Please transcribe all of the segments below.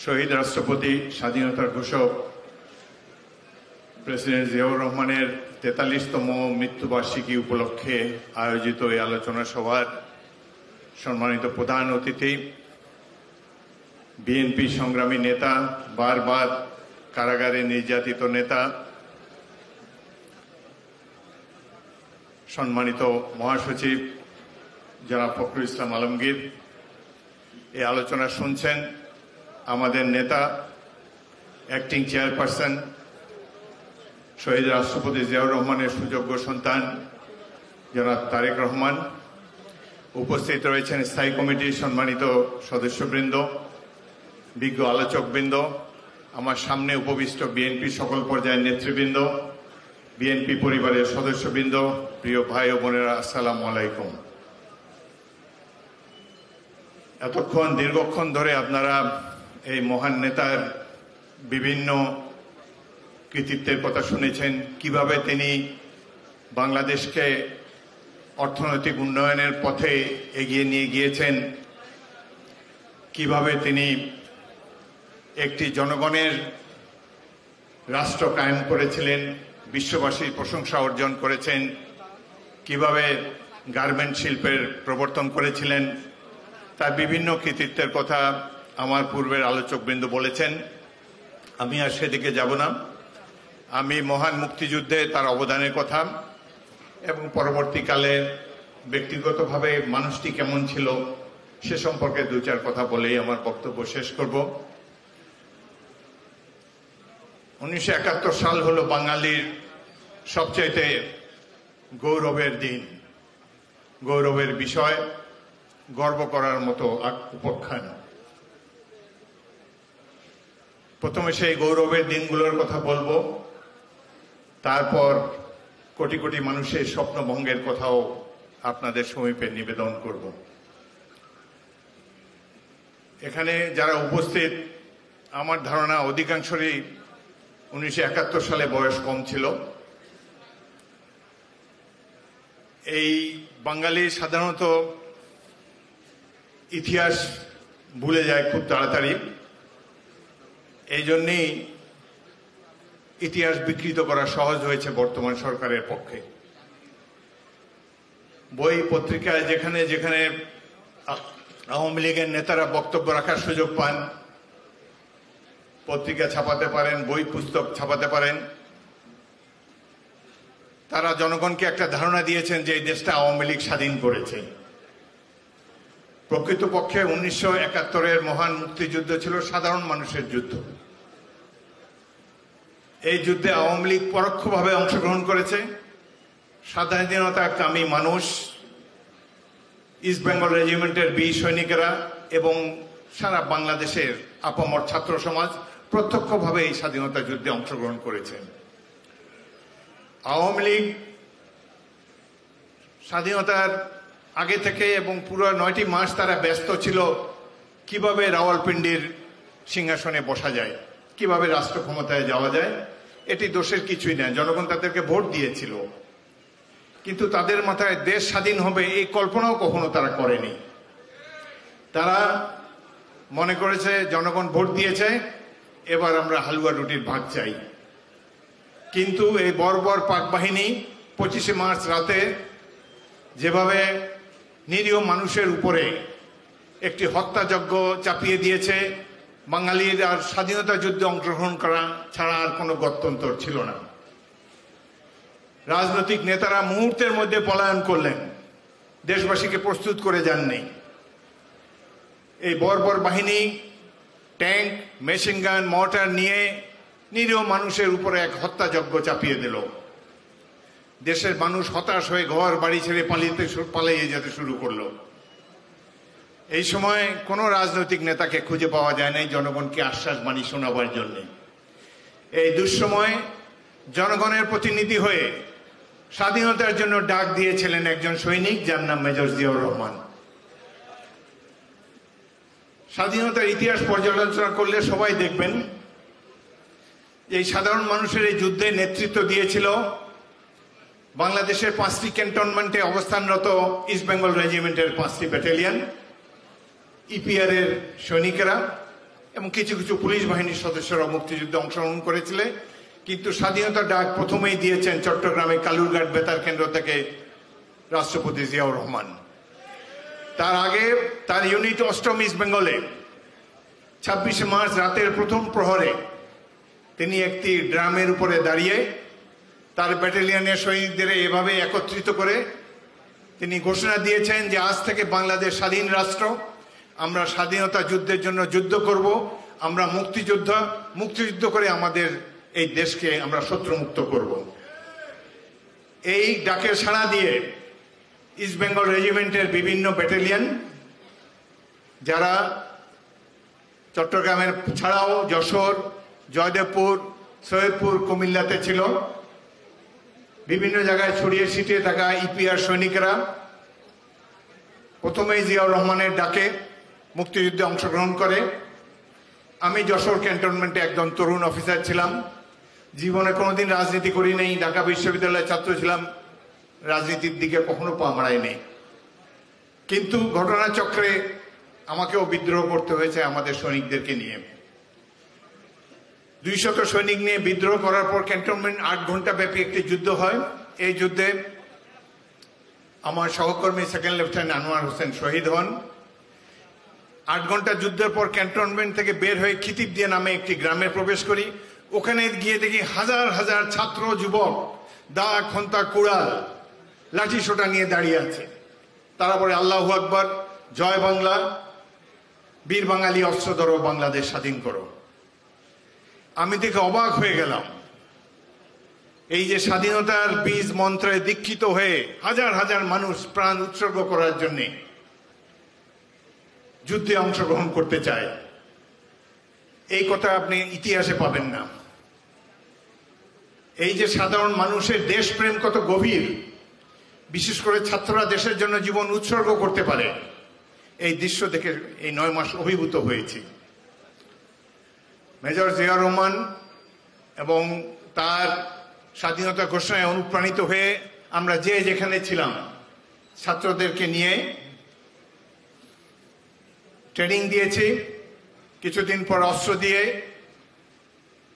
শহীদ রাষ্ট্রপতি স্বাধীনতার ঘোষক প্রেসিডেন্ট জিয়াউর রহমানের ৪৩তম মৃত্যুবার্ষিকী উপলক্ষে আয়োজিত এই আলোচনা সভার সম্মানিত প্রধান অতিথি, বিএনপি সংগ্রামী নেতা, বারবার কারাগারে নির্যাতিত নেতা, সম্মানিত মহাসচিব জনাব ফখরুল ইসলাম আলমগীর, এই আলোচনা শুনছেন আমাদের নেতা, অ্যাক্টিং চেয়ারপারসন শহীদ রাষ্ট্রপতি জিয়াউর রহমানের সুযোগ্য সন্তান জনাব তারেক রহমান, উপস্থিত রয়েছেন স্থায়ী কমিটির সম্মানিত সদস্যবৃন্দ, বিজ্ঞ আলোচকবৃন্দ, আমার সামনে উপবিষ্ট বিএনপি সকল পর্যায়ের নেতৃবৃন্দ, বিএনপি পরিবারের সদস্যবৃন্দ, প্রিয় ভাই ও বোনেরা, আসসালামু আলাইকুম। এতক্ষণ দীর্ঘক্ষণ ধরে আপনারা এই মহান নেতার বিভিন্ন কৃতিত্বের কথা শুনেছেন, কিভাবে তিনি বাংলাদেশকে অর্থনৈতিক উন্নয়নের পথে এগিয়ে নিয়ে গিয়েছেন, কিভাবে তিনি একটি জনগণের রাষ্ট্র কায়েম করেছিলেন, বিশ্ববাসীর প্রশংসা অর্জন করেছেন, কিভাবে গার্মেন্ট শিল্পের প্রবর্তন করেছিলেন, তার বিভিন্ন কৃতিত্বের কথা আমার পূর্বের আলোচকবৃন্দ বলেছেন। আমি আর সেদিকে যাব না। আমি মহান মুক্তিযুদ্ধে তার অবদানের কথা এবং পরবর্তীকালে ব্যক্তিগতভাবে মানুষটি কেমন ছিল সে সম্পর্কে দু চার কথা বলেই আমার বক্তব্য শেষ করব। 1971 সাল হলো বাঙালির সবচাইতে গৌরবের দিন, গৌরবের বিষয়, গর্ব করার মতো উপাখ্যান। প্রথমে সেই গৌরবের দিনগুলোর কথা বলবো, তারপর কোটি কোটি মানুষের স্বপ্নভঙ্গের কথাও আপনাদের সমীপে নিবেদন করব। এখানে যারা উপস্থিত, আমার ধারণা অধিকাংশরই 1971 সালে বয়স কম ছিল। এই বাঙালি সাধারণত ইতিহাস ভুলে যায় খুব তাড়াতাড়ি, এই জন্যেই ইতিহাস বিকৃত করা সহজ হয়েছে বর্তমান সরকারের পক্ষে। বই পত্রিকায় যেখানে যেখানে আওয়ামী লীগের নেতারা বক্তব্য রাখার সুযোগ পান, পত্রিকা ছাপাতে পারেন, বই পুস্তক ছাপাতে পারেন, তারা জনগণকে একটা ধারণা দিয়েছেন যে এই দেশটা আওয়ামী লীগ স্বাধীন করেছে। প্রকৃতপক্ষে 1971-এর মহান মুক্তিযুদ্ধ ছিল সাধারণ মানুষের যুদ্ধ। এই যুদ্ধে আওয়ামী লীগ পরোক্ষভাবে অংশগ্রহণ করেছে। স্বাধীনতাকামী মানুষ, ইস্ট বেঙ্গল রেজিমেন্টের বীর সৈনিকেরা এবং সারা বাংলাদেশের আপামর ছাত্র সমাজ প্রত্যক্ষভাবে এই স্বাধীনতা যুদ্ধে অংশগ্রহণ করেছেন। আওয়ামী লীগ স্বাধীনতার আগে থেকে এবং পুরো 9টি মাস তারা ব্যস্ত ছিল কিভাবে রাওয়ালপিন্ডির সিংহাসনে বসা যায়, কিভাবে রাষ্ট্র ক্ষমতায় যাওয়া যায়। এটি দোষের কিছুই না, জনগণ তাদেরকে ভোট দিয়েছিল, কিন্তু তাদের মাথায় দেশ স্বাধীন হবে এই কল্পনাও কখনো তারা করেনি। তারা মনে করেছে জনগণ ভোট দিয়েছে, এবার আমরা হালুয়া রুটির ভাগ চাই। কিন্তু এই বর্বর পাক বাহিনী 25শে মার্চ রাতে যেভাবে নিরীহ মানুষের উপরে একটি হত্যাযজ্ঞ চাপিয়ে দিয়েছে, বাঙালির আর স্বাধীনতা যুদ্ধে অংশগ্রহণ করা ছাড়া আর কোনো গত্যন্তর ছিল না। রাজনৈতিক নেতারা মুহূর্তের মধ্যে পলায়ন করলেন, দেশবাসীকে প্রস্তুত করে যাননি। এই বর্বর বাহিনী ট্যাঙ্ক, মেশিন গান, মর্টার নিয়ে নিরীহ মানুষের উপরে এক হত্যাযজ্ঞ চাপিয়ে দিল। দেশের মানুষ হতাশ হয়ে ঘর বাড়ি ছেড়ে পালিয়ে যেতে শুরু করলো। এই সময় কোনো রাজনৈতিক নেতাকে খুঁজে পাওয়া যায় নাই জনগণকে আশ্বাস বাণী শোনাবার জন্য। এই দুঃসময় জনগণের প্রতিনিধি হয়ে স্বাধীনতার জন্য ডাক দিয়েছিলেন একজন সৈনিক, যার নাম মেজর জিয়াউর রহমান। স্বাধীনতার ইতিহাস পর্যালোচনা করলে সবাই দেখবেন এই সাধারণ মানুষের এই যুদ্ধে নেতৃত্ব দিয়েছিল বাংলাদেশের 5টি ক্যান্টনমেন্টে অবস্থানরত ইস্ট বেঙ্গল রেজিমেন্টের 5টি ব্যাটালিয়ন, ইপিআর এর সৈনিকেরা এবং কিছু কিছু পুলিশ বাহিনীর সদস্যরা মুক্তিযুদ্ধে অংশগ্রহণ করেছিলেন। কিন্তু স্বাধীনতার ডাক প্রথমেই দিয়েছেন চট্টগ্রামে কালুরঘাট বেতার কেন্দ্র থেকে রাষ্ট্রপতি জিয়াউর রহমান। তার আগে তার ইউনিট ৮ম ইস্ট বেঙ্গলে ২৬শে মার্চ রাতের প্রথম প্রহরে তিনি একটি ড্রামের উপরে দাঁড়িয়ে তার ব্যাটালিয়নের সৈনিকদের এভাবে একত্রিত করে তিনি ঘোষণা দিয়েছেন যে আজ থেকে বাংলাদেশ স্বাধীন রাষ্ট্র, আমরা স্বাধীনতা যুদ্ধের জন্য যুদ্ধ করব, আমরা মুক্তিযুদ্ধ করে আমাদের এই দেশকে আমরা শত্রুমুক্ত করব। এই ডাকের সাড়া দিয়ে ইস্ট বেঙ্গল রেজিমেন্টের বিভিন্ন ব্যাটালিয়ন, যারা চট্টগ্রামের ছাড়াও যশোর, জয়দেবপুর, সৈয়দপুর, কুমিল্লাতে ছিল, বিভিন্ন জায়গায় ছড়িয়ে ছিটিয়ে থাকা ইপিআর সৈনিকেরা প্রথমেই জিয়াউর রহমানের ডাকে মুক্তিযুদ্ধে অংশগ্রহণ করে। আমি যশোর ক্যান্টনমেন্টে একজন তরুণ অফিসার ছিলাম, জীবনে কোনোদিন রাজনীতি করি নাই, ঢাকা বিশ্ববিদ্যালয়ের ছাত্র ছিলাম, রাজনীতির দিকে কখনো পা মারাইনি। কিন্তু ঘটনাচক্রে আমাকেও বিদ্রোহ করতে হয়েছে আমাদের সৈনিকদেরকে নিয়ে। ২০০ সৈনিক নিয়ে বিদ্রোহ করার পর ক্যান্টনমেন্ট ৮ ঘন্টা ব্যাপী একটি যুদ্ধ হয়। এই যুদ্ধে আমার সহকর্মী সেকেন্ড লেফটেন্যান্ট আনোয়ার হোসেন শহীদ হন। ৮ ঘন্টা যুদ্ধের পর ক্যান্টনমেন্ট থেকে বের হয়ে খিতিবদিয়া নামে একটি গ্রামে প্রবেশ করি। ওখানে গিয়ে দেখি হাজার হাজার ছাত্র যুবক দা, খন্তা, কুড়াল, লাঠি সোটা নিয়ে দাঁড়িয়ে আছে। তারা বলে আল্লাহু আকবার, জয় বাংলা, বীর বাঙালি অস্ত্র ধরো, বাংলাদেশ স্বাধীন করো। আমি দেখে অবাক হয়ে গেলাম। এই যে স্বাধীনতার বীজ মন্ত্রে দীক্ষিত হয়ে হাজার হাজার মানুষ প্রাণ উৎসর্গ করার জন্য যুদ্ধে অংশগ্রহণ করতে চায়, এই কথা আপনি ইতিহাসে পাবেন না। এই যে সাধারণ মানুষের দেশপ্রেম কত গভীর, বিশেষ করে ছাত্ররা দেশের জন্য জীবন উৎসর্গ করতে পারে, এই দৃশ্য দেখে এই ৯ মাস অভিভূত হয়েছি। মেজর জিয়াউর রহমান এবং তার স্বাধীনতা ঘোষণায় অনুপ্রাণিত হয়ে আমরা যে যেখানে ছিলাম ছাত্রদেরকে নিয়ে ট্রেনিং দিয়েছি, কিছুদিন পর অস্ত্র দিয়ে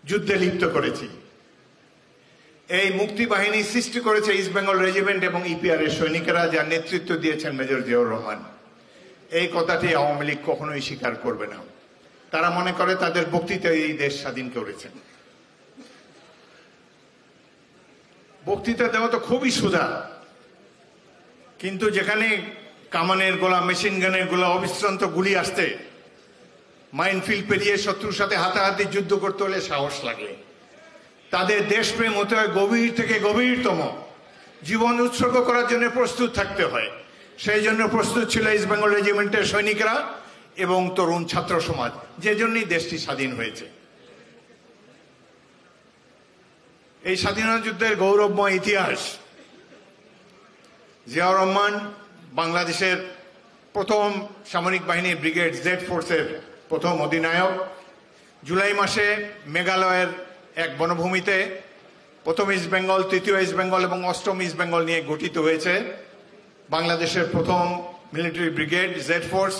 যুদ্ধে লিপ্ত করেছি। এই মুক্তি বাহিনী সৃষ্টি করেছে ইস্ট বেঙ্গল রেজিমেন্ট এবং ইপিআর এর সৈনিকেরা, যার নেতৃত্ব দিয়েছেন মেজর জিয়াউর রহমান। এই কথাটি আওয়ামী লীগ কখনোই স্বীকার করবে না। তারা মনে করে তাদের বক্তৃতায় এই দেশ স্বাধীন করেছেন। বক্তৃতা দেওয়া তো খুবই সোজা, কিন্তু যেখানে কামানের গোলা, মেশিন গানের গোলা, অবিশ্রান্ত গুলি আসতে, মাইনফিল্ড পেরিয়ে শত্রুর সাথে হাতাহাতি যুদ্ধ করতে হলে সাহস লাগে। তাদের দেশপ্রেম হতে হয় গভীর থেকে গভীরতম, জীবন উৎসর্গ করার জন্য প্রস্তুত থাকতে হয়। সেই জন্য প্রস্তুত ছিল ইস্ট বেঙ্গল রেজিমেন্টের সৈনিকরা এবং তরুণ ছাত্র সমাজ, যে জন্যই দেশটি স্বাধীন হয়েছে। এই স্বাধীনতা যুদ্ধের গৌরবময় ইতিহাস। জিয়াউর রহমান বাংলাদেশের প্রথম সামরিক বাহিনী ব্রিগেড জেড ফোর্সের প্রথম অধিনায়ক। জুলাই মাসে মেঘালয়ের এক বনভূমিতে প্রথম ইস্ট বেঙ্গল, তৃতীয় ইস্ট বেঙ্গল এবং ৮ম ইস্ট বেঙ্গল নিয়ে গঠিত হয়েছে বাংলাদেশের প্রথম মিলিটারি ব্রিগেড জেড ফোর্স,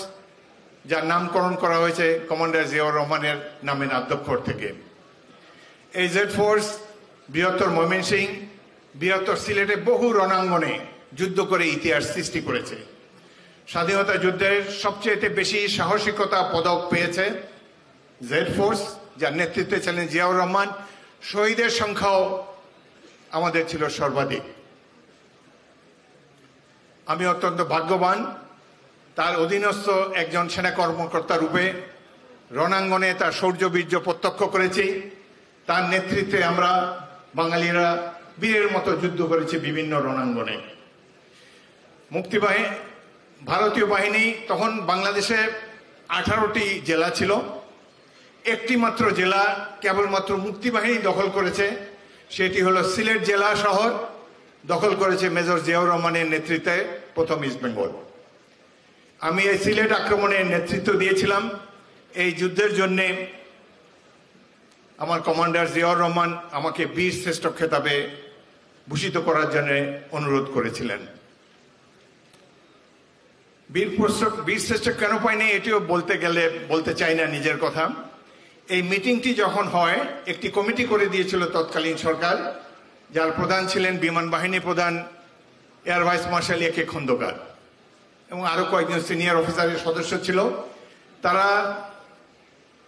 যার নামকরণ করা হয়েছে কমান্ডার জিয়াউর রহমানের নামের আদ্যক্ষর থেকে। এই জেড ফোর্স বৃহত্তর ময়মনসিংহ, বৃহত্তর সিলেটে বহু রণাঙ্গনে যুদ্ধ করে ইতিহাস সৃষ্টি করেছে। স্বাধীনতা যুদ্ধের সবচেয়ে বেশি সাহসিকতা পদক পেয়েছে জেড ফোর্স, যার নেতৃত্বে ছিলেন জিয়াউর রহমান। শহীদের সংখ্যাও আমাদের ছিল সর্বাধিক। আমি অত্যন্ত ভাগ্যবান তার অধীনস্থ একজন সেনা কর্মকর্তা রূপে রণাঙ্গনে তার শৌর্যবীর্য প্রত্যক্ষ করেছি। তার নেতৃত্বে আমরা বাঙালিরা বীরের মতো যুদ্ধ করেছি বিভিন্ন রণাঙ্গনে। মুক্তিবাহিনী, ভারতীয় বাহিনী তখন বাংলাদেশে 18টি জেলা ছিল। একটি মাত্র জেলা কেবলমাত্র মুক্তিবাহিনী দখল করেছে, সেটি হলো সিলেট জেলা শহর, দখল করেছে মেজর জিয়াউর রহমানের নেতৃত্বে প্রথম ইস্ট বেঙ্গল। আমি এই সিলেট আক্রমণের নেতৃত্ব দিয়েছিলাম। এই যুদ্ধের জন্য আমার কমান্ডার জিয়াউর রহমান আমাকে বীর শ্রেষ্ঠ খেতাবে ভূষিত করার জন্য অনুরোধ করেছিলেন। বীর শ্রেষ্ঠ কেন পাইনি এটিও বলতে চাই না নিজের কথা। এই মিটিংটি যখন হয়, একটি কমিটি করে দিয়েছিল তৎকালীন সরকার, যার প্রধান ছিলেন বিমান বাহিনী প্রধান এয়ার ভাইস মার্শাল এ কে খন্দকার এবং আরো কয়েকজন সিনিয়র অফিসারের সদস্য ছিল। তারা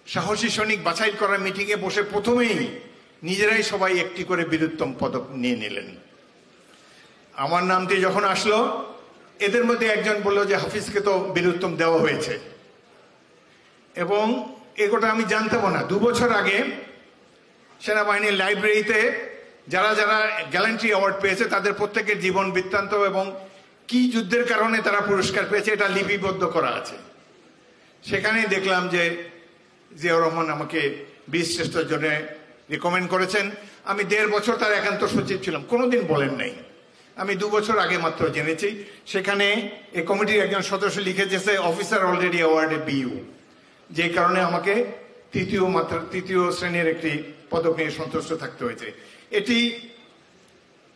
সাহসী সৈনিক বাছাই করার মিটিংয়ে বসে প্রথমেই নিজেরাই সবাই একটি করে বীরুত্তম পদক নিয়ে নিলেন। আমার নামটি যখন আসলো, এদের মধ্যে একজন বলল যে হাফিজকে তো বীরুত্তম দেওয়া হয়েছে, এবং এগোটা আমি জানতাম না। 2 বছর আগে সেনাবাহিনীর লাইব্রেরিতে যারা যারা গ্যালান্ট্রি অ্যাওয়ার্ড পেয়েছে তাদের প্রত্যেকের জীবন বৃত্তান্ত এবং কি যুদ্ধের কারণে তারা পুরস্কার পেয়েছে এটা লিপিবদ্ধ করা আছে। সেখানেই দেখলাম যে জিয়াউর রহমান আমাকে বীরশ্রেষ্ঠর জন্য রিকমেন্ড করেছেন। আমি 1.5 বছর তার একান্ত সচিব ছিলাম, কোনোদিন বলেন নাই। আমি 2 বছর আগে মাত্র জেনেছি। সেখানে এই কমিটির একজন সদস্য লিখেছে অফিসার অলরেডি অ্যাওয়ার্ডে বিইউ, যে কারণে আমাকে তৃতীয় শ্রেণীর একটি পদক নিয়ে সন্তুষ্ট থাকতে হয়েছে। এটি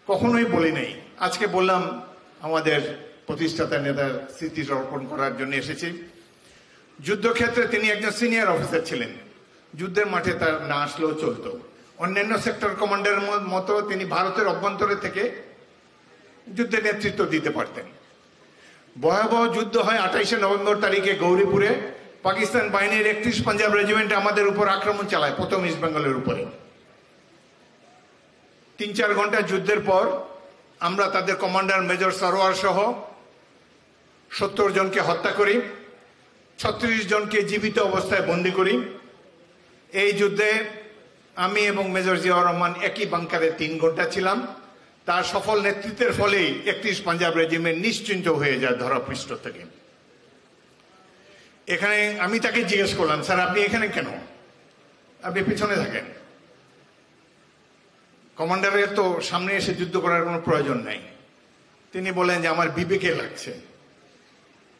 কখনোই বলি নাই, আজকে বললাম। আমাদের প্রতিষ্ঠাতা নেতার স্মৃতি অর্পণ করার জন্য এসেছি। যুদ্ধক্ষেত্রে তিনি একজন সিনিয়র অফিসার ছিলেন, যুদ্ধের মাঠে তার না আসলেও চলতো। অন্যান্য সেক্টর কমান্ডারের মতো তিনি ভারতের অভ্যন্তরে থেকে যুদ্ধে নেতৃত্ব দিতে পারতেন। ভয়াবহ যুদ্ধ হয় 28শে নভেম্বর তারিখে গৌরীপুরে। পাকিস্তান বাহিনীর 31 পাঞ্জাব রেজিমেন্ট আমাদের উপর আক্রমণ চালায়, প্রথম ইস্ট বেঙ্গলের উপরে। 3-4 ঘন্টা যুদ্ধের পর আমরা তাদের কমান্ডার মেজর সরোয়ার সহ 70 জনকে হত্যা করি, 36 জনকে জীবিত অবস্থায় বন্দী করি। এই যুদ্ধে আমি এবং মেজর জিয়াউর রহমান একই বাংকারে 3 ঘন্টা ছিলাম। তার সফল নেতৃত্বের ফলেই 31 পাঞ্জাব রেজিমেন্ট নিশ্চিন্ত হয়ে যায় ধরাপৃষ্ঠ থেকে। এখানে আমি তাকে জিজ্ঞেস করলাম, স্যার আপনি এখানে কেন? আপনি পিছনে থাকেন, কমান্ডারের তো সামনে এসে যুদ্ধ করার কোনো প্রয়োজন নাই। তিনি বলেন যে আমার বিবেকে লাগছে,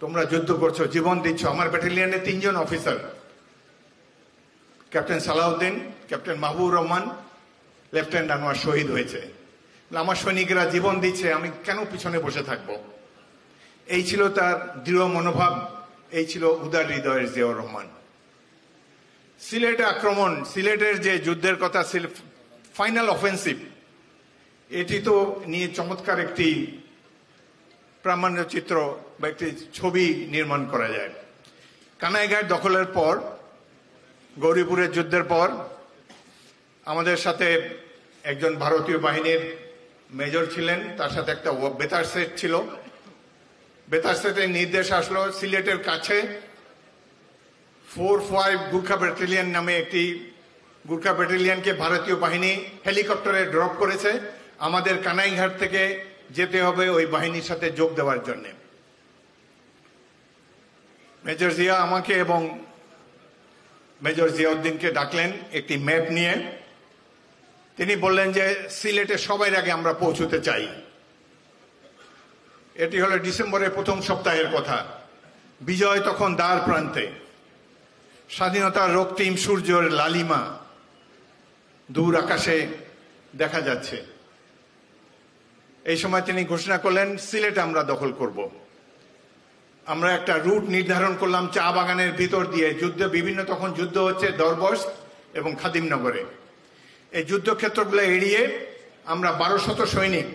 তোমরা যুদ্ধ করছো, জীবন দিচ্ছ। আমার ব্যাটালিয়নে 3 জন officer, captain Salauddin, captain Mahbubur Rahman, lieutenant Anwar শহীদ হয়েছে। আমার সৈনিকেরা জীবন দিচ্ছে, আমি কেন পিছনে বসে থাকব? এই ছিল তার দৃঢ় মনোভাব, এই ছিল উদার হৃদয়ের জিয়াউর রহমান। সিলেটে আক্রমণ, সিলেটের যে যুদ্ধের কথা, ফাইনাল অফেন্সিভ, এটি তো নিয়ে চমৎকার একটি প্রামাণ্য চিত্র বা একটি ছবি নির্মাণ করা যায়। কানাইঘাট দখলের পর, গৌরীপুরের যুদ্ধের পর আমাদের সাথে একজন ভারতীয় বাহিনীর মেজর ছিলেন, তার সাথে একটা বেতার সেট ছিল। বেতার সেটের নির্দেশ আসলো সিলেটের কাছে 4-5 গুর্খা ব্যাটালিয়ন নামে একটি গুর্খা ব্যাটালিয়নকে ভারতীয় বাহিনী হেলিকপ্টারে ড্রপ করেছে। আমাদের কানাইঘাট থেকে যেতে হবে ওই বাহিনীর সাথে যোগ দেওয়ার জন্য। মেজর জিয়া আমাকে এবং মেজর জিয়াউদ্দিনকে ডাকলেন একটি ম্যাপ নিয়ে। তিনি বললেন যে সিলেটে সবার আগে আমরা পৌঁছতে চাই। এটি হলো ডিসেম্বরের প্রথম সপ্তাহের কথা। বিজয় তখন দ্বার প্রান্তে, স্বাধীনতার রক্তিম সূর্যের লালিমা দূর আকাশে দেখা যাচ্ছে। এই সময় তিনি ঘোষণা করলেন সিলেট আমরা দখল করব। আমরা একটা রুট নির্ধারণ করলাম চা বাগানের ভিতর দিয়ে। তখন যুদ্ধ হচ্ছে দরবস্ত এবং খাদিমনগরে। এই যুদ্ধক্ষেত্রগুলো এড়িয়ে আমরা 1200 সৈনিক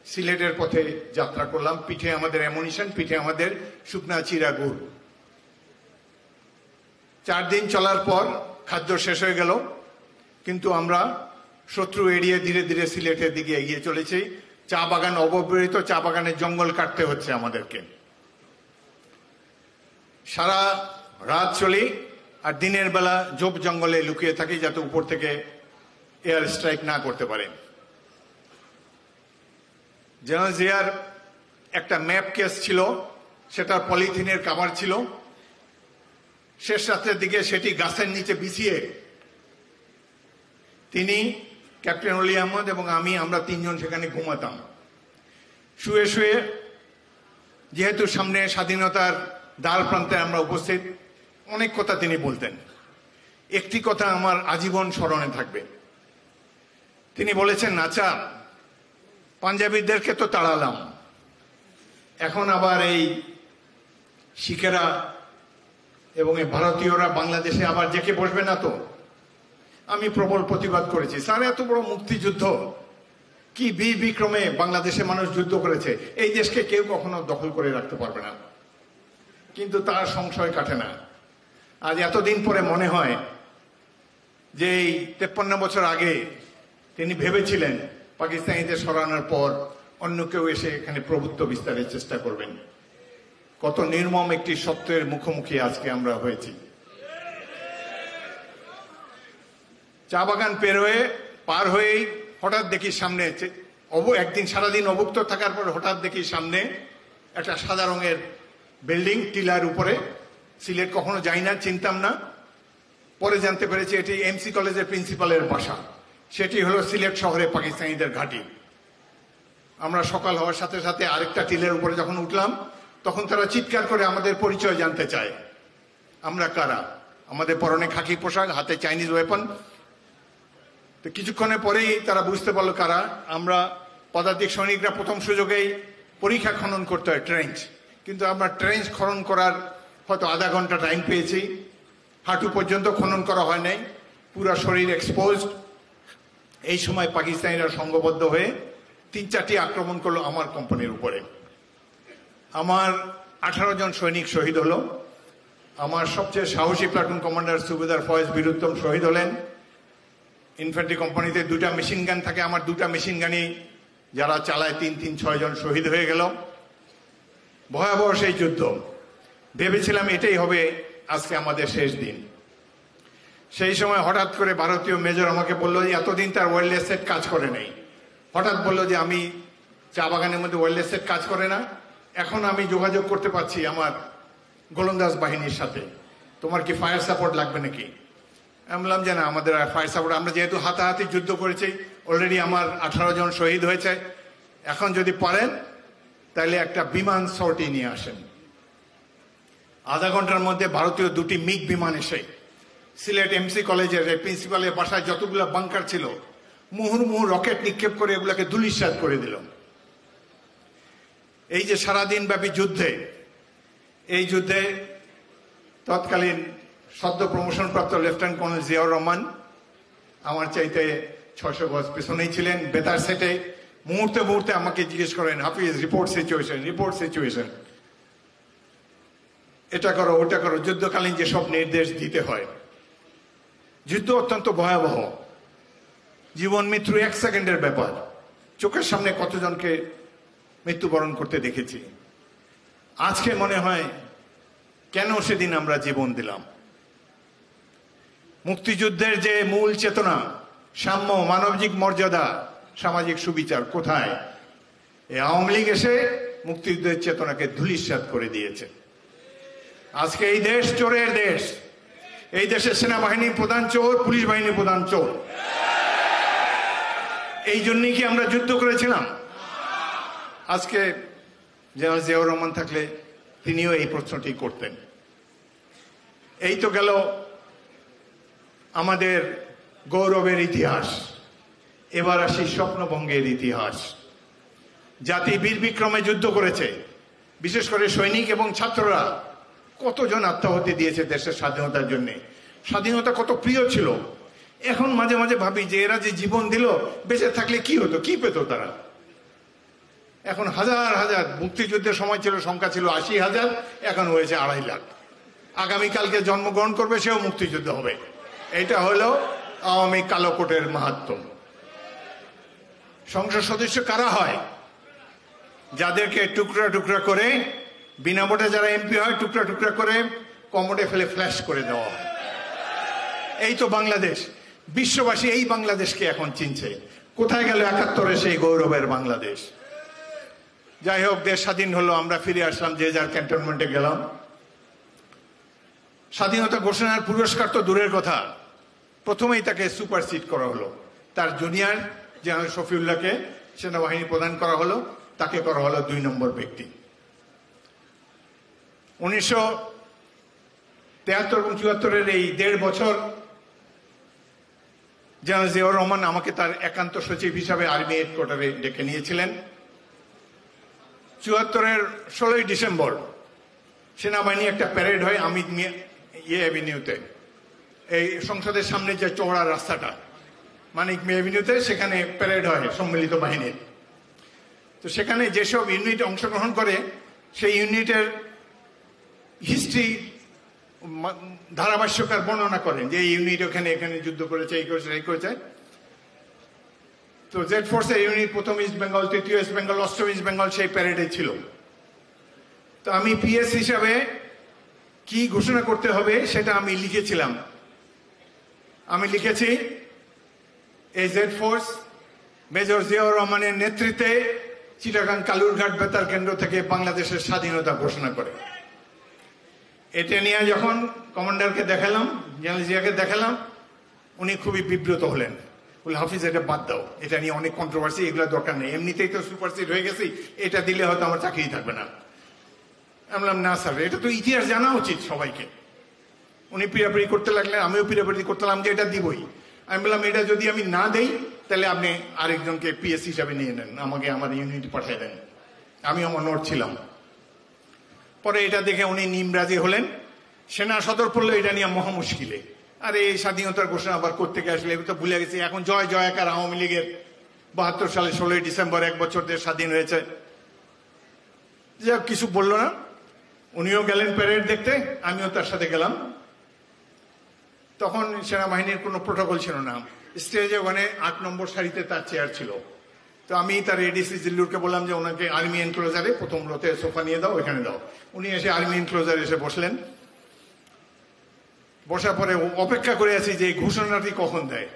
সিলেটের পথে যাত্রা করলাম। পিঠে আমাদের অ্যামুনিশন, পিঠে আমাদের শুকনা চিরা গুড়। 4 দিন চলার পর খাদ্য শেষ হয়ে গেল, কিন্তু আমরা শত্রু এড়িয়ে ধীরে ধীরে সিলেটের দিকে এগিয়ে চলেছি। চা বাগান অবহেলিত, চা বাগানের জঙ্গল কাটতে হচ্ছে আমাদেরকে। সারা রাত চলি আর দিনের বেলা ঝোপ জঙ্গলে লুকিয়ে থাকি যাতে উপর থেকে এয়ার স্ট্রাইক না করতে পারে। জেনারেল জিয়ার একটা ম্যাপ কেস ছিল, সেটা পলিথিনের কাভার ছিল। শেষ রাতের দিকে সেটি গাছের নিচে বিছিয়ে তিনি, ক্যাপ্টেন অলি আহমদ এবং আমরা 3 জন সেখানে ঘুমাতাম। শুয়ে শুয়ে, যেহেতু সামনে স্বাধীনতার দ্বার প্রান্তে আমরা উপস্থিত, অনেক কথা তিনি বলতেন। একটি কথা আমার আজীবন স্মরণে থাকবে। তিনি বলেছেন, আচ্ছা পাঞ্জাবিদেরকে তো তাড়ালাম, এখন আবার এই শিখেরা এবং এই ভারতীয়রা বাংলাদেশে আবার জেকে বসবে না তো। আমি প্রবল প্রতিবাদ করেছি, স্যার এত বড় মুক্তিযুদ্ধ, কি বীর বিক্রমে বাংলাদেশে মানুষ যুদ্ধ করেছে, এই দেশকে কেউ কখনো দখল করে রাখতে পারবে না। কিন্তু তার সংশয় কাটে না। আজ এতদিন পরে মনে হয় যে এই 53 বছর আগে তিনি ভেবেছিলেন পাকিস্তানিদের সরানোর পর অন্য কেউ এসে এখানে প্রভুত্ব বিস্তারের চেষ্টা করবেন। কত নির্মম একটি সত্যের মুখোমুখি আজকে আমরা হয়েছি। চা বাগান পার হয়েই হঠাৎ দেখি সামনে, একদিন সারাদিন অভুক্ত থাকার পর হঠাৎ দেখি সামনে একটা সাদা রঙের বিল্ডিং টিলার উপরে। সিলেট কখনো যাই না, চিনতাম না, পরে জানতে পেরেছি এটি এমসি কলেজের প্রিন্সিপালের বাসা। সেটি হলো সিলেট শহরে পাকিস্তানিদের ঘাঁটি। আমরা সকাল হওয়ার সাথে সাথে আরেকটা টিলের উপরে যখন উঠলাম, তখন তারা চিৎকার করে আমাদের পরিচয় জানতে চায়, আমরা কারা। আমাদের পরনে খাকি পোশাক, হাতে চাইনিজ ওয়েপন। তো কিছুক্ষণের পরেই তারা বুঝতে পারলো কারা আমরা। পদাতিক সৈনিকরা প্রথম সুযোগেই পরীক্ষা খনন করতে হয়, ট্রেঞ্চ। কিন্তু আমরা ট্রেঞ্চ খনন করার হয়তো আধা ঘন্টা টাইম পেয়েছি, হাঁটু পর্যন্ত খনন করা হয় নাই, পুরা শরীর এক্সপোজড। এই সময় পাকিস্তানিরা সংঘবদ্ধ হয়ে 3-4টি আক্রমণ করলো আমার কোম্পানির উপরে। আমার 18 জন সৈনিক শহীদ হলো। আমার সবচেয়ে সাহসী প্লাটুন কমান্ডার সুবেদার ফয়েজ বীরুত্তম শহীদ হলেন। ইনফ্যান্ট্রি কোম্পানিতে 2টা মেশিন গান থাকে, আমার 2টা মেশিন গানই যারা চালায় 3-6 জন শহীদ হয়ে গেল। ভয়াবহ সেই যুদ্ধ। ভেবেছিলাম এটাই হবে আজকে আমাদের শেষ দিন। সেই সময় হঠাৎ করে ভারতীয় মেজর আমাকে বললো যে এতদিন তার ওয়্যারলেস সেট কাজ করে নাই। হঠাৎ বললো যে আমি চা বাগানের মধ্যে ওয়্যারলেস সেট কাজ করে না, এখন আমি যোগাযোগ করতে পারছি আমার গোলন্দাজ বাহিনীর সাথে, তোমার কি ফায়ার সাপোর্ট লাগবে নাকি? আমি বললাম যে না, আমাদের ফায়ার সাপোর্ট, আমরা যেহেতু হাতাহাতি যুদ্ধ করেছি, অলরেডি আমার 18 জন শহীদ হয়েছে, এখন যদি পারেন তাহলে একটা বিমান সর্টি নিয়ে আসেন। আধা ঘন্টার মধ্যে ভারতীয় 2টি মিগ বিমান এসে সিলেট এমসি কলেজের প্রিন্সিপালের বাসায় যতগুলো বাংকার ছিল মুহুর্মুহু রকেট নিক্ষেপ করে এগুলোকে ধূলিসাৎ করে দিল। এই যে সারাদিন ব্যাপী যুদ্ধে, এই যুদ্ধে তৎকালীন সদ্য প্রমোশন প্রাপ্ত লেফটেন্যান্ট কর্নেল জিয়াউর রহমান আমার চাইতে 600 গজ পেছনেই ছিলেন। বেতার সেটে মুহূর্তে মুহূর্তে আমাকে জিজ্ঞেস করেন, হাফিজ রিপোর্ট সিচুয়েশন, এটা করো ওটা করো, যুদ্ধকালীন যেসব নির্দেশ দিতে হয়। যুদ্ধ অত্যন্ত ভয়াবহ, জীবন মৃত্যু 1 সেকেন্ডের ব্যাপার। চোখের সামনে কতজনকে মৃত্যুবরণ করতে দেখেছি। আজকে মনে হয় কেন সেদিন আমরা জীবন দিলাম। মুক্তিযুদ্ধের যে মূল চেতনা, সাম্য, মানবিক মর্যাদা, সামাজিক সুবিচার কোথায়? এই আওয়ামী লীগ এসে মুক্তিযুদ্ধের চেতনাকে ধূলিসাৎ করে দিয়েছে। আজকে এই দেশ চোরের দেশ। এই দেশের সেনাবাহিনী প্রধান চোর, পুলিশ বাহিনী প্রধান চোর। এই জন্যই কি আমরা যুদ্ধ করেছিলাম? আজকে জেনারেল জিয়াউর রহমান থাকলে তিনিও এই প্রশ্নটি করতেন। এই তো গেল আমাদের গৌরবের ইতিহাস। এবার আসি স্বপ্নভঙ্গের ইতিহাস। জাতি বীর বিক্রমে যুদ্ধ করেছে, বিশেষ করে সৈনিক এবং ছাত্ররা কতজন আত্মাহুতি দিয়েছে দেশের স্বাধীনতার জন্য। স্বাধীনতা কত প্রিয় ছিল। এখন মাঝে মাঝে ভাবি যে এরা যে জীবন দিল, বেঁচে থাকলে কি হতো, কি পেত তারা। এখন হাজার হাজার, মুক্তিযুদ্ধের সময় ছিল সংখ্যা ছিল 80,000, এখন হয়েছে 2.5 লাখ। আগামীকালকে জন্মগ্রহণ করবে, সেও মুক্তিযুদ্ধ হবে। এটা হলো আওয়ামী কালো কোটের মাহাত্ম্য। সংসদ সদস্য কারা হয়? যাদেরকে টুকরা টুকরা করে, বিনা ভোটে যারা এমপি হয়, টুকরা টুকরা করে কমোডে ফেলে ফ্ল্যাশ করে দেওয়া হয়। এই তো বাংলাদেশ। বিশ্ববাসী এই বাংলাদেশকে এখন চিনছে। কোথায় গেল 71-এ সেই গৌরবের বাংলাদেশ? যাই হোক, দেশ স্বাধীন হলো, আমরা ফিরে আসলাম, যে যার ক্যান্টনমেন্টে গেলাম। স্বাধীনতা ঘোষণার পুরস্কার তো দূরের কথা, প্রথমেই তাকে সুপারসিড করা হলো। তার জুনিয়র জেনারেল শফিউল্লাহকে সেনাবাহিনী প্রদান করা হলো, তাকে করা হলো 2 নম্বর ব্যক্তি। 1973 এবং 74-এর এই 1.5 বছর জেনারেল জিয়াউর রহমান আমাকে তার একান্ত সচিব হিসাবে আর্মি হেডকোয়ার্টারে ডেকে নিয়েছিলেন। 74-এর 16ই ডিসেম্বর সেনাবাহিনী একটা প্যারেড হয়, আমি অ্যাভিনিউতে, এই সংসদের সামনে যে চওড়া রাস্তাটা মানিক মে অ্যাভিনিউতে, সেখানে প্যারেড হয় সম্মিলিত বাহিনীর। তো সেখানে যেসব ইউনিট অংশগ্রহণ করে সেই ইউনিটের হিস্ট্রি ধারাভাষ্যকার বর্ণনা করেন যে এই ইউনিট ওখানে এখানে যুদ্ধ করেছে, এই করেছে, এই করেছে। তো জেড ফোর্সের ইউনিট প্রথম ইস্ট বেঙ্গল, তৃতীয় ইস্ট বেঙ্গল, অষ্টম ইস্ট বেঙ্গল সেই প্যারেডে ছিল। তো আমি পিএস হিসাবে কি ঘোষণা করতে হবে সেটা আমি লিখেছিলাম। আমি লিখেছি, এই জেড ফোর্স মেজর জিয়াউর রহমানের নেতৃত্বে চিটাগাং কালুরঘাট বেতার কেন্দ্র থেকে বাংলাদেশের স্বাধীনতা ঘোষণা করে। এটা নিয়ে যখন কমান্ডারকে দেখালাম, জেনারেল জিয়াকে দেখালাম, উনি খুবই বিব্রত হলেন। বলে, হাফিজ এটা বাদ দাও, এটা নিয়ে অনেক কন্ট্রোভার্সি, এগুলো দরকার নেই, এমনিতেই তো সুপারসিড হয়ে গেছি, এটা দিলে হয়তো আমার চাকরি থাকবে না। আমি বললাম, না স্যার, এটা তো ইতিহাস জানা উচিত সবাইকে। উনি পিড়াপিড়ি করতে লাগলেন, আমিও পিড়াপিড়ি করতেলাম যে এটা দিবই। আমি বললাম, এটা যদি আমি না দেই তাহলে আপনি আরেকজনকে পিএস হিসাবে নিয়ে নেন, আমাকে আমার ইউনিট পাঠিয়ে দেন। আমি আমার নোট ছিলাম। পরে এটা দেখে উনি নিমরাজি হলেন, সেনা সদর পড়লো এটা নিয়ে মহা মুশকিলে। আরে এই স্বাধীনতার ঘোষণা আবার করতে আসলে এগুলো তো ভুলে গেছি, এখন জয় জয়াকার আওয়ামী লীগের। 72 সালে 16ই ডিসেম্বর 1 বছর দেশ স্বাধীন হয়েছে। যা কিছু বললো না, উনিও গেলেন প্যারেড দেখতে, আমিও তার সাথে গেলাম। তখন সেনাবাহিনীর কোনো প্রোটোকল ছিল না, স্টেজে ওখানে 8 নম্বর সারিতে তার চেয়ার ছিল। তো আমি তার এডিসি জিল্লুরকে বললাম যে ওনাকে আর্মি এনক্লোজারে প্রথম রোতে সোফা নিয়ে দাও, এখানে দাও। উনি এসে আর্মি এনক্লোজারে এসে বসলেন। বসার পরে অপেক্ষা করে আছি যে এই ঘোষণাটি কখন দেয়।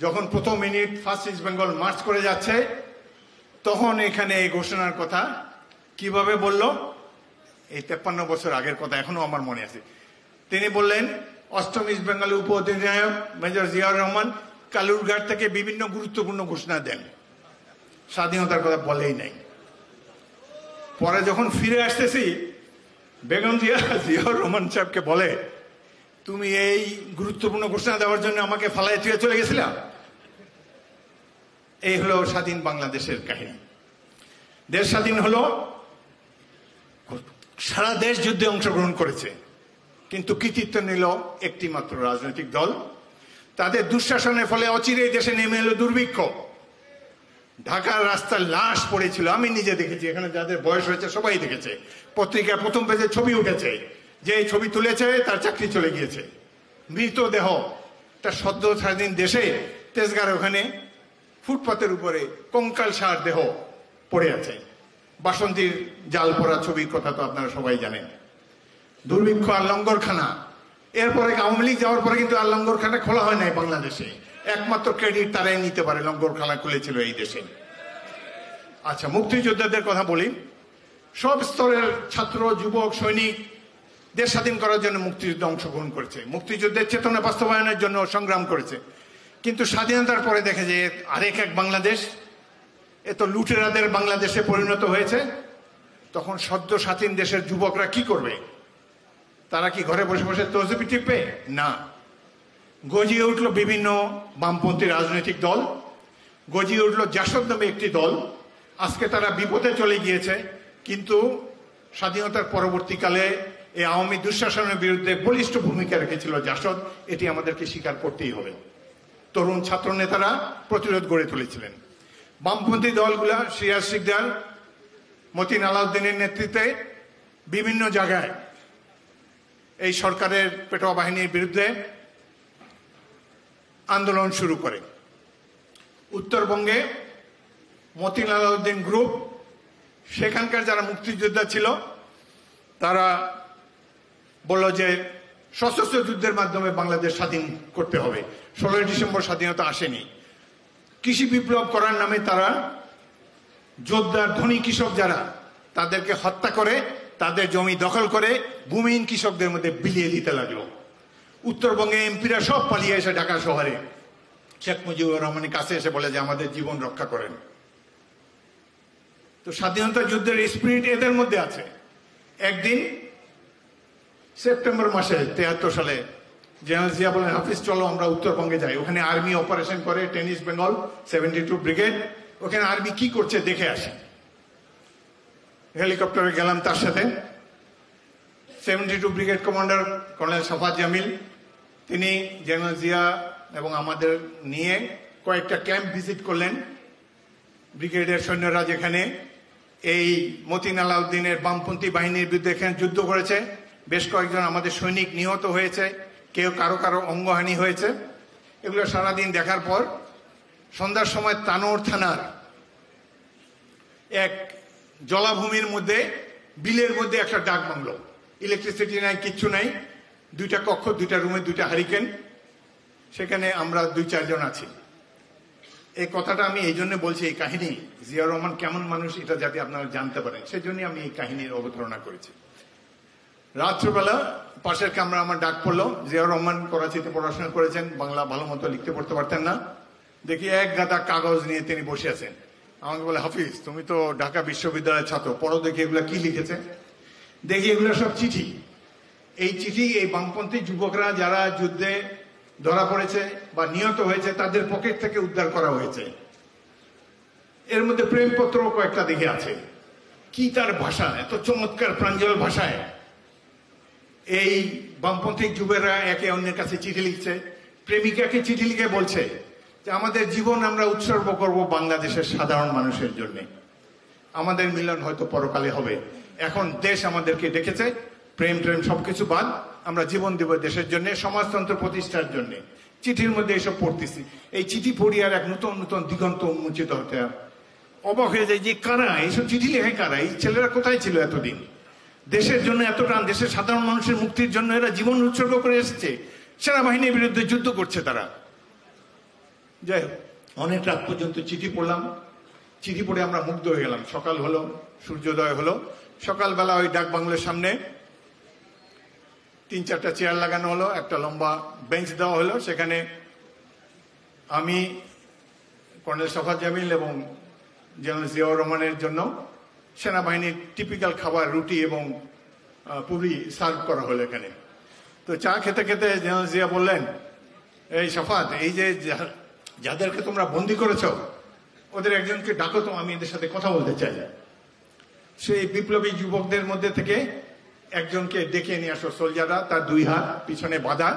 যখন প্রথম unit first east Bengal March করে যাচ্ছে, তখন এখানে এই ঘোষণার কথা কিভাবে বলল, এই 53 বছর আগের কথা এখনো আমার মনে আছে। তিনি বললেন, অষ্টম ইস্ট বেঙ্গলের উপ অধিনায়ক মেজর জিয়াউর রহমান কালুরঘাট থেকে বিভিন্ন গুরুত্বপূর্ণ ঘোষণা দেন, স্বাধীনতার কথা বলেই নাই। পরে যখন ফিরে আসতেছি, বেগম জিয়াউর রহমান সাহেবকে বলে, তুমি এই গুরুত্বপূর্ণ ঘোষণা দেওয়ার জন্য আমাকে ফালায় থুয়ে চলে গেছিলা। এই হলো স্বাধীন বাংলাদেশের কাহিনী। দেশ স্বাধীন হলো, সারা দেশ যুদ্ধে অংশগ্রহণ করেছে, কিন্তু কৃতিত্ব নিল একটি মাত্র রাজনৈতিক দল। তাদের দুঃশাসনের ফলে অচিরেই দেশে নেমে এলো দুর্ভিক্ষ। ঢাকার রাস্তায় লাশ পড়েছিল, আমি নিজে দেখেছি, এখানে যাদের বয়স হয়েছে সবাই দেখেছে। পত্রিকার প্রথম পেজে ছবি উঠেছে, যে এই ছবি তুলেছে তার চাকরি চলে গিয়েছে। মৃতদেহ, তার সদ্য স্বাধীন দেশে তেজগাঁর ওখানে ফুটপাতের উপরে কঙ্কালসার দেহ পড়ে আছে। বাসন্তীর জাল পড়া ছবির কথা তো আপনারা সবাই জানেন। দুর্ভিক্ষ আর লঙ্গরখানা। এরপরে আওয়ামী লীগ যাওয়ার পরে কিন্তু আর লঙ্গরখানা খোলা হয় নাই বাংলাদেশে। একমাত্র ক্রেডিট তারাই নিতে পারে, লঙ্গরখানা খুলেছিল এই দেশে। আচ্ছা, মুক্তিযোদ্ধাদের কথা বলি। সব স্তরের ছাত্র, যুবক, সৈনিক দেশ স্বাধীন করার জন্য মুক্তিযুদ্ধে অংশগ্রহণ করেছে, মুক্তিযুদ্ধের চেতনা বাস্তবায়নের জন্য সংগ্রাম করেছে। কিন্তু স্বাধীনতার পরে দেখে যে আরেক এক বাংলাদেশ, এ তো লুটেরাদের বাংলাদেশে পরিণত হয়েছে। তখন সদ্য স্বাধীন দেশের যুবকরা কি করবে? তারা কি ঘরে বসে বসে তসবিহ টিপবে? না, গজিয়ে উঠল বিভিন্ন বামপন্থী রাজনৈতিক দল, গজিয়ে উঠল জাসদ নামে একটি দল। আজকে তারা বিপদে চলে গিয়েছে, কিন্তু স্বাধীনতার পরবর্তীকালে এই আওয়ামী দুঃশাসনের বিরুদ্ধে বলিষ্ঠ ভূমিকা রেখেছিল জাসদ, এটি আমাদেরকে স্বীকার করতেই হবে। তরুণ ছাত্র নেতারা প্রতিরোধ গড়ে তুলেছিলেন। বামপন্থী দলগুলা সিরাজ শিকদার, মতিন আলাউদ্দিনের নেতৃত্বে বিভিন্ন জায়গায় এই সরকারের পেটোয়া বাহিনীর বিরুদ্ধে আন্দোলন শুরু করে। উত্তরবঙ্গে মতিন আলাউদ্দিন গ্রুপ, সেখানকার যারা মুক্তিযোদ্ধা ছিল তারা বলল যে সশস্ত্র যুদ্ধের মাধ্যমে বাংলাদেশ স্বাধীন করতে হবে। 16ই ডিসেম্বর স্বাধীনতা আসেনি। কৃষি বিপ্লব করার নামে তারা যোদ্ধা, ধনী কৃষক যারা, তাদেরকে হত্যা করে, তাদের জমি দখল করে ভূমিহীন কৃষকদের মধ্যে বিলিয়ে দিতে লাগলো। উত্তরবঙ্গে এমপিরা সব পালিয়ে এসে ঢাকা শহরে শেখ মুজিবুর রহমানের কাছে এসে বলে যে আমাদের জীবন রক্ষা করেন। তো স্বাধীনতা যুদ্ধের স্পিরিট এদের মধ্যে আছে। একদিন সেপ্টেম্বর মাসে 73 সালে জেনারেল জিয়া বলেন, হাফিজ চলো আমরা উত্তরবঙ্গে যাই, ওখানে আর্মি অপারেশন করে 10 ইস্ট বেঙ্গল 72 ব্রিগেড, ওখানে আর্মি কি করছে দেখে আসি। হেলিকপ্টারে গেলাম তার সাথে। 72 ব্রিগেড কমান্ডার কর্নেল সাফাত জামিল, তিনি জেনারেল জিয়া এবং আমাদের নিয়ে কয়েকটা ক্যাম্প ভিজিট করলেন। ব্রিগেডের সৈন্যরা যেখানে এই মতিন আলাউদ্দিনের বামপন্থী বাহিনীর বিরুদ্ধে এখানে যুদ্ধ করেছে, বেশ কয়েকজন আমাদের সৈনিক নিহত হয়েছে, কেউ কারো কারো অঙ্গহানি হয়েছে। এগুলো সারাদিন দেখার পর সন্ধ্যার সময় তানোর থানার এক জলাভূমির মধ্যে, বিলের মধ্যে একটা ডাক বাংলো, ইলেকট্রিসিটি নাই, কিচ্ছু নাই, 2টা কক্ষ, 2টা রুমে 2টা হারিকেন, সেখানে আমরা 2-4 জন আছি। এই কথাটা আমি এই জন্য বলছি, এই কাহিনী জিয়াউর রহমান কেমন মানুষ এটা যাতে আপনারা জানতে পারেন, সেজন্য আমি এই কাহিনীর অবতারণা করেছি। রাত্রবেলা পাশের কামরা আমার ডাক পড়লো। জিয়াউর রহমান করাচিতে পড়াশোনা করেছেন, বাংলা ভালো মতো লিখতে পড়তে পারতেন না। দেখি এক গাদা কাগজ নিয়ে তিনি বসে আছেন। আমাকে বলে, হাফিজ তুমি তো ঢাকা বিশ্ববিদ্যালয়ের ছাত্র, পড়ো দেখি এগুলা কি লিখেছে। দেখি এগুলো সব চিঠি। এই চিঠি এই বামপন্থী যুবকরা যারা যুদ্ধে ধরা পড়েছে বা নিহত হয়েছে তাদের পকেট থেকে উদ্ধার করা হয়েছে। এর মধ্যে প্রেমপত্র কয়েকটা দেখে আছে। কি তার ভাষা, এত চমৎকার প্রাঞ্জল ভাষায় এই বামপন্থী যুবেরা একে অন্যের কাছে চিঠি লিখছে। প্রেমিকাকে চিঠি লিখে বলছে যে আমাদের জীবন আমরা উৎসর্গ করব বাংলাদেশের সাধারণ মানুষের জন্য। আমাদের মিলন হয়তো পরকালে হবে, এখন দেশ আমাদেরকে ডেকেছে, প্রেম ট্রেম সবকিছু বাদ, আমরা জীবন দেব দেশের জন্য, সমাজতন্ত্র প্রতিষ্ঠার জন্য। চিঠির মধ্যে এসব পড়তেছি। এই চিঠি পড়ি আর এক নতুন নতুন দিগন্ত উন্মোচিত হতে অবাক হয়ে যায় যে কারা এইসব চিঠি লেখে, কারা এই ছেলেরা, কোথায় ছিল এতদিন, দেশের জন্য এত টান, দেশের সাধারণ মানুষের মুক্তির জন্য এরা জীবন উৎসর্গ করে এসেছে, সেনাবাহিনীর বিরুদ্ধে যুদ্ধ করছে তারা। যাই হোক, অনেক রাত পর্যন্ত চিঠি পড়লাম। চিঠি পড়ে আমরা মুগ্ধ হয়ে গেলাম। সকাল হলো, সূর্যোদয় হলো। সকালবেলা ওই ডাক বাংলোর সামনে 3-4টা চেয়ার লাগানো হলো, একটা লম্বা বেঞ্চ দেওয়া হলো। সেখানে আমি, কর্নেল সাফাত জামিল এবং জেনারেল জিয়াউর রহমানের জন্য সেনাবাহিনীর টিপিক্যাল খাবার, রুটি এবং পুরি সার্ভ করা হলো এখানে। তো চা খেতে খেতে জেনারেল জিয়া বললেন, এই সাফাত, এই যে যাদেরকে তোমরা বন্দি করেছ ওদের একজনকে ডাকো তো, আমি এদের সাথে কথা বলতে চাই। সেই বিপ্লবী যুবকদের মধ্যে থেকে একজনকে ডেকে নিয়ে আসো সোলজাররা, তার 2 হাত পিছনে বাঁধা,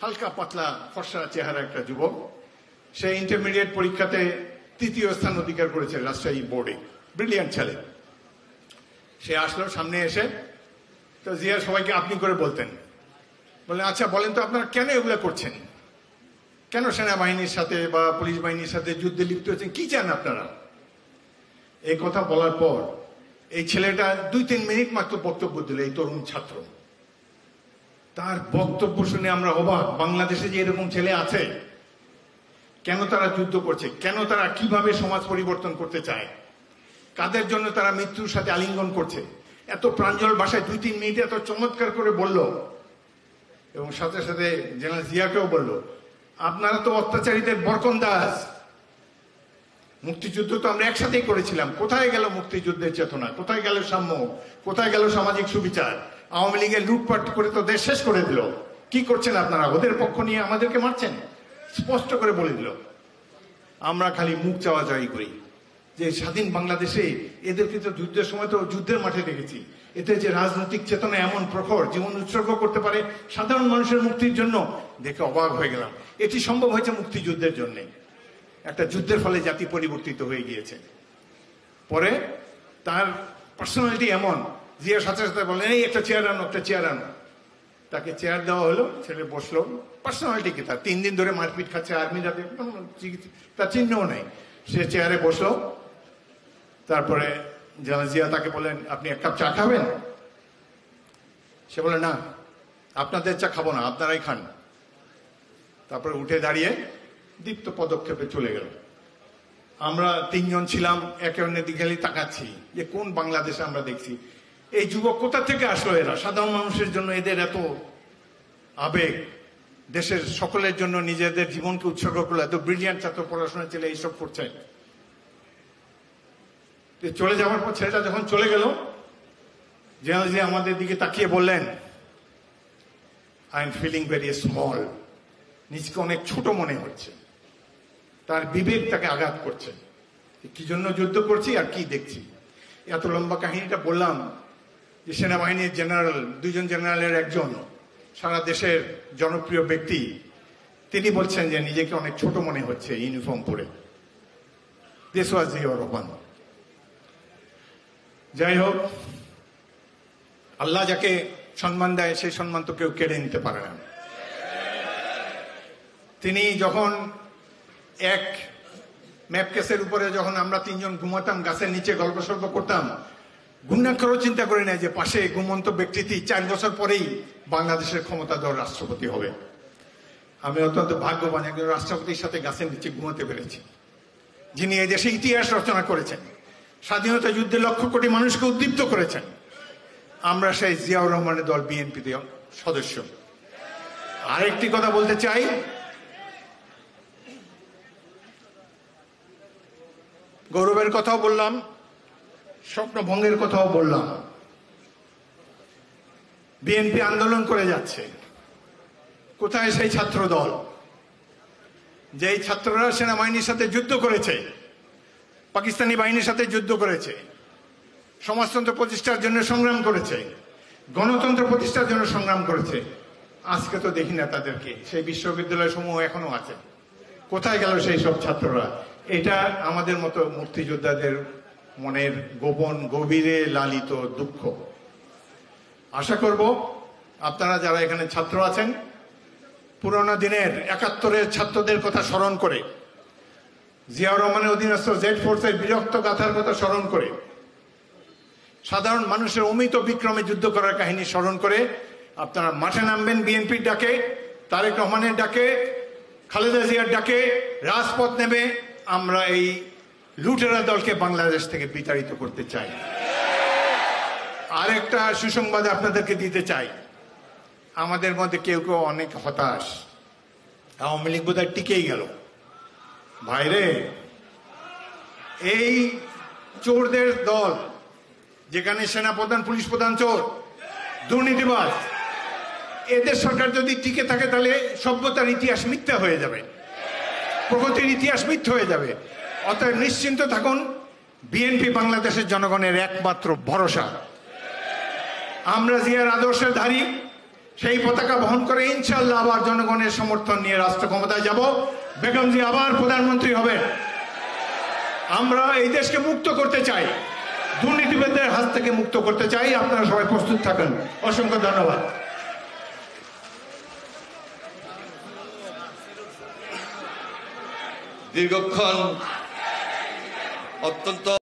হালকা পাতলা ফর্সা চেহারা একটা যুবক। সে ইন্টারমিডিয়েট পরীক্ষাতে 3য় স্থান অধিকার করেছে রাজশাহী বোর্ডে, ব্রিলিয়ান্ট ছেলে। সে আসলো সামনে এসে, তো জিয়া সবাইকে আপনি করে বলতেন। বললেন, আচ্ছা বলেন তো আপনারা কেন এগুলো করছেন, কেন সেনাবাহিনীর সাথে বা পুলিশ বাহিনীর সাথে যুদ্ধে লিপ্ত হচ্ছেন, কি চান আপনারা? এই কথা বলার পর এই ছেলেটা 2-3 মিনিট মাত্র বক্তব্য দিল, এই তরুণ ছাত্র। তার বক্তব্য শুনে আমরা অবাক, বাংলাদেশে যে এরকম ছেলে আছে, কেন তারা যুদ্ধ করছে, কেন তারা কিভাবে সমাজ পরিবর্তন করতে চায়, কাদের জন্য তারা মৃত্যুর সাথে আলিঙ্গন করছে। এত প্রাঞ্জল ভাষায় 2-3 মিনিট এত চমৎকার করে বলল। এবং সাথে সাথে জেনারেল জিয়াকেও বলল, আপনারা তো অত্যাচারীদের বরকন্দাজ, মুক্তিযুদ্ধ তো আমরা একসাথেই করেছিলাম, কোথায় গেল মুক্তিযুদ্ধের চেতনা, কোথায় গেল সাম্য, কোথায় গেল সামাজিক সুবিচার? আওয়ামী লীগের লুটপাট করে তো দেশ শেষ করে দিল, কি করছেন আপনারা? ওদের পক্ষ নিয়ে আমাদেরকে মারছেন। স্পষ্ট করে বলে দিল। আমরা খালি মুখ চাওয়াচাওয়ি করি যে স্বাধীন বাংলাদেশে এদেরকে তো যুদ্ধের সময় তো যুদ্ধের মাঠে দেখেছি, এতে যে রাজনৈতিক চেতনা এমন প্রখর, জীবন উৎসর্গ করতে পারে সাধারণ মানুষের মুক্তির জন্য, দেখে অবাক হয়ে গেলাম। এটি সম্ভব হয়েছে মুক্তিযুদ্ধের জন্য। একটা যুদ্ধের ফলে জাতি পরিবর্তিত হয়ে গিয়েছে। পরে তার পার্সোনালিটি এমন, জিয়ার সাথে সাথে বলেন, এই একটা চেয়ার আনো, একটা চেয়ার আনো। তাকে চেয়ার দেওয়া হলো, ছেলে বসলো। পার্সোনালিটি কি তার, 3 দিন ধরে মারপিট খাচ্ছে আর্মি, যাতে তার চিহ্নও নেই। সে চেয়ারে বসলো। তারপরে জেনারেল জিয়া তাকে বলেন, আপনি 1 কাপ চা খাবেন? সে বলে, না, আপনাদের চা খাবো না, আপনারাই খান। তারপরে উঠে দাঁড়িয়ে দীপ্ত পদক্ষেপে চলে গেল। আমরা 3 জন ছিলাম, একে অন্যের দিকে তাকাচ্ছি যে কোন বাংলাদেশে আমরা দেখছি। এই যুবক কোথা থেকে আসলো? এরা সাধারণ মানুষের জন্য এদের এত আবেগ, দেশের সকলের জন্য নিজেদের জীবনকে উৎসর্গ করলো। এত ব্রিলিয়ান্ট ছাত্র, পড়াশোনা ছেলে এইসব করছে। চলে যাওয়ার পর ছেলেটা যখন চলে গেল, জেনারেল জি আমাদের দিকে তাকিয়ে বললেন, I am feeling very small. নিজকে অনেক ছোট মনে হচ্ছে। তার বিবেক তাকে আঘাত করছে, কি জন্য যুদ্ধ করছি আর কি দেখছি। এত লম্বা কাহিনীটা বললাম যে সেনাবাহিনীর জেনারেল, দুজন জেনারেলের একজন, সারা দেশের জনপ্রিয় ব্যক্তি, তিনি বলছেন যে নিজেকে অনেক ছোট মনে হচ্ছে ইউনিফর্ম পরে। This was Ziaur Rahman. যাই হোক, আল্লাহ যাকে সম্মান দেয় সেই সম্মান তো কেউ কেড়ে নিতে পারে না। তিনি যখন এক ম্যাপ কেসের উপরে যখন আমরা তিনজন ঘুমাতাম, গাছের নিচে গল্প সল্প করতাম, ঘুণাক্ষরও চিন্তা করি না যে পাশে ঘুমন্ত ব্যক্তিটি 4 বছর পরেই বাংলাদেশের ক্ষমতাধর রাষ্ট্রপতি হবে। আমি অত্যন্ত ভাগ্যবান একজন রাষ্ট্রপতির সাথে গাছের নিচে ঘুমাতে পেরেছি, যিনি এই দেশে ইতিহাস রচনা করেছেন, স্বাধীনতা যুদ্ধে লক্ষ কোটি মানুষকে উদ্দীপ্ত করেছেন। আমরা সেই জিয়াউর রহমানের দল বিএনপিতে সদস্য। আরেকটি কথা বলতে চাই, গৌরবের কথাও বললাম, স্বপ্নভঙ্গের কথাও বললাম। বিএনপি আন্দোলন করে যাচ্ছে, কোথায় সেই ছাত্র দল যেই ছাত্ররা সেনাবাহিনীর সাথে যুদ্ধ করেছে, পাকিস্তানি বাহিনীর সাথে যুদ্ধ করেছে, সমাজতন্ত্র প্রতিষ্ঠার জন্য সংগ্রাম করেছে, গণতন্ত্র প্রতিষ্ঠার জন্য সংগ্রাম করেছে? আজকে তো দেখি না তাদেরকে। সেই বিশ্ববিদ্যালয় সমূহ এখনো আছে, কোথায় গেল সেই সব ছাত্ররা? এটা আমাদের মতো মুক্তিযোদ্ধাদের মনের গোপন গভীরে লালিত দুঃখ। আশা করব আপনারা যারা এখানে ছাত্র আছেন, পুরোনো দিনের 71-এর ছাত্রদের কথা স্মরণ করে, জিয়াউর রহমানের অধীনস্থ জেড ফোর্সের বিরক্ত গাথার কথা স্মরণ করে, সাধারণ মানুষের অমিত বিক্রমে যুদ্ধ করার কাহিনী স্মরণ করে আপনারা মাঠে নামবেন। বিএনপির ডাকে, তারেক রহমানের ডাকে, খালেদা জিয়ার ডাকে রাজপথ নেবে। আমরা এই লুটেরা দলকে বাংলাদেশ থেকে বিতাড়িত করতে চাই। আরেকটা সুসংবাদ আপনাদেরকে দিতে চাই, আমাদের মধ্যে কেউ কেউ অনেক হতাশ, আওয়ামী লীগ বোধহয় টিকেই গেল। ভাইরে, এই চোরদের দল, যেখানে সেনাপ্রধান পুলিশ প্রধান চোর, দুর্নীতিবাজ, এদের সরকার যদি টিকে থাকে তাহলে সভ্যতার ইতিহাস মিথ্যা হয়ে যাবে, প্রগতির ইতিহাস মিথ্যা হয়ে যাবে। অতএব নিশ্চিন্ত থাকুন, বিএনপি বাংলাদেশের জনগণের একমাত্র ভরসা। আমরা জিয়ার আদর্শের ধারী, সেই পতাকা বহন করে ইনশাআল্লাহ আবার জনগণের সমর্থন নিয়ে রাষ্ট্র ক্ষমতায় যাব। বেগম জিয়া আবার প্রধানমন্ত্রী হবে। আমরা এই দেশকে মুক্ত করতে চাই, দুর্নীতিবাদদের হাত থেকে মুক্ত করতে চাই। আপনারা সবাই প্রস্তুত থাকেন। অসংখ্য ধন্যবাদ। দীর্ঘক্ষণ অত্যন্ত